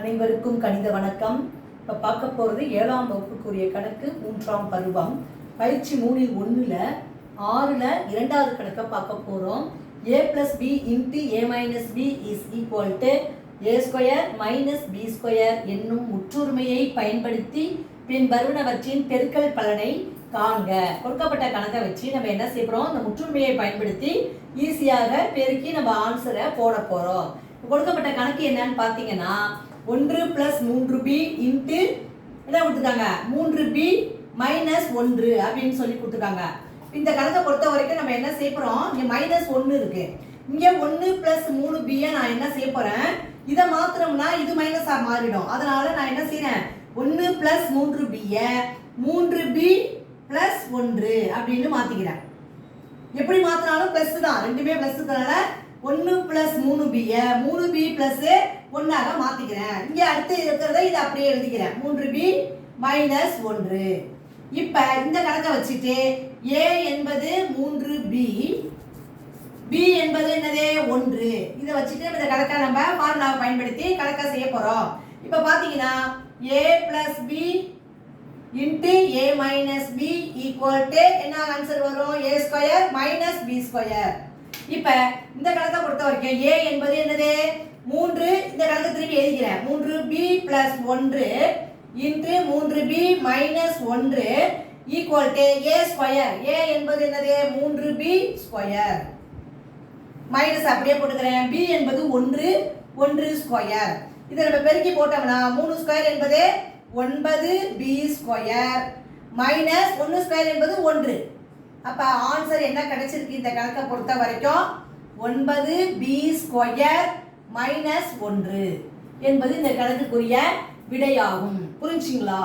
அனைவருக்கும் கணித வணக்கம். இப்போ பார்க்க போகிறது 7ஆம் வகுப்புக்குரிய கணக்கு 3ஆம் பருவம் பயிற்சி 3ல் 1ல் 6ல் 2வது கணக்கை பார்க்க போகிறோம். a plus b into a minus b is equal to a square minus b square என்னும் முற்றுரிமையை பயன்படுத்தி பின் வருவனவற்றின் பெருக்கல் பலனை காண்க. கொடுக்கப்பட்ட கணக்கை வச்சு நம்ம என்ன செய்யறோம், இந்த முற்றுரிமையை பயன்படுத்தி ஈஸியாக பெருக்கி நம்ம ஆன்சரை போட போகிறோம். கொடுக்கப்பட்ட கணக்கு என்னன்னு பார்த்தீங்கன்னா 1 + 3b இன்ட்டு என்ன கொடுத்துருக்காங்க, 3b மைனஸ் 1 அப்படின்னு சொல்லி கொடுத்துருக்காங்க. இந்த கணக்கை பொறுத்த வரைக்கும் நம்ம என்ன செய்ய போகிறோம், இங்கே -1 இருக்கு, இங்கே 1 + 3b நான் என்ன செய்ய போகிறேன், இதை மாத்திரம்னா இது மைனஸாக மாறிடும். அதனால நான் என்ன செய்கிறேன், 1 + 3b 3b + 1 அப்படின்னு மாற்றிக்கிறேன். எப்படி மாற்றினாலும் ப்ளஸ் தான், ரெண்டுமே ப்ளஸ் தானால 1 + 3b 3b + 1ஆக மாற்றிக்கிறேன். இங்கே அடுத்து இருக்கிறத இதை அப்படியே எழுதிக்கிறேன், 3b - 1. இப்போ இந்த கணக்கை வச்சுட்டு a என்பது 3b, b என்பது என்னது 1, இதை வச்சுட்டு இந்த கணக்கை நம்ம ஃபார்முலாவை பயன்படுத்தி கணக்கை செய்ய போகிறோம். இப்போ பார்த்தீங்கன்னா a + b into a minus b equal to என்ன ஆன்சர் வரும், a² - b². இப்போ இந்த கணக்கை பொறுத்த வரைக்கும் a என்பது என்னது 3, இந்த கணக்கை திருப்பி எழுதிக்கிறேன், 3b + 1 into 3b - 1 equal to a². a என்பது என்னது 3b² மைனஸ் அப்படியே போட்டுக்கிறேன், b என்பது 1² இதை நம்ம பெருக்கி போட்டோம்னா 3² என்பது 9b² மைனஸ் 1² என்பது 1. அப்போ ஆன்சர் என்ன கிடைச்சிருக்கு இந்த கணக்கை பொறுத்த வரைக்கும், 9b² - 1 என்பது இந்த கணக்குக்குரிய விடையாகும். புரிஞ்சுங்களா?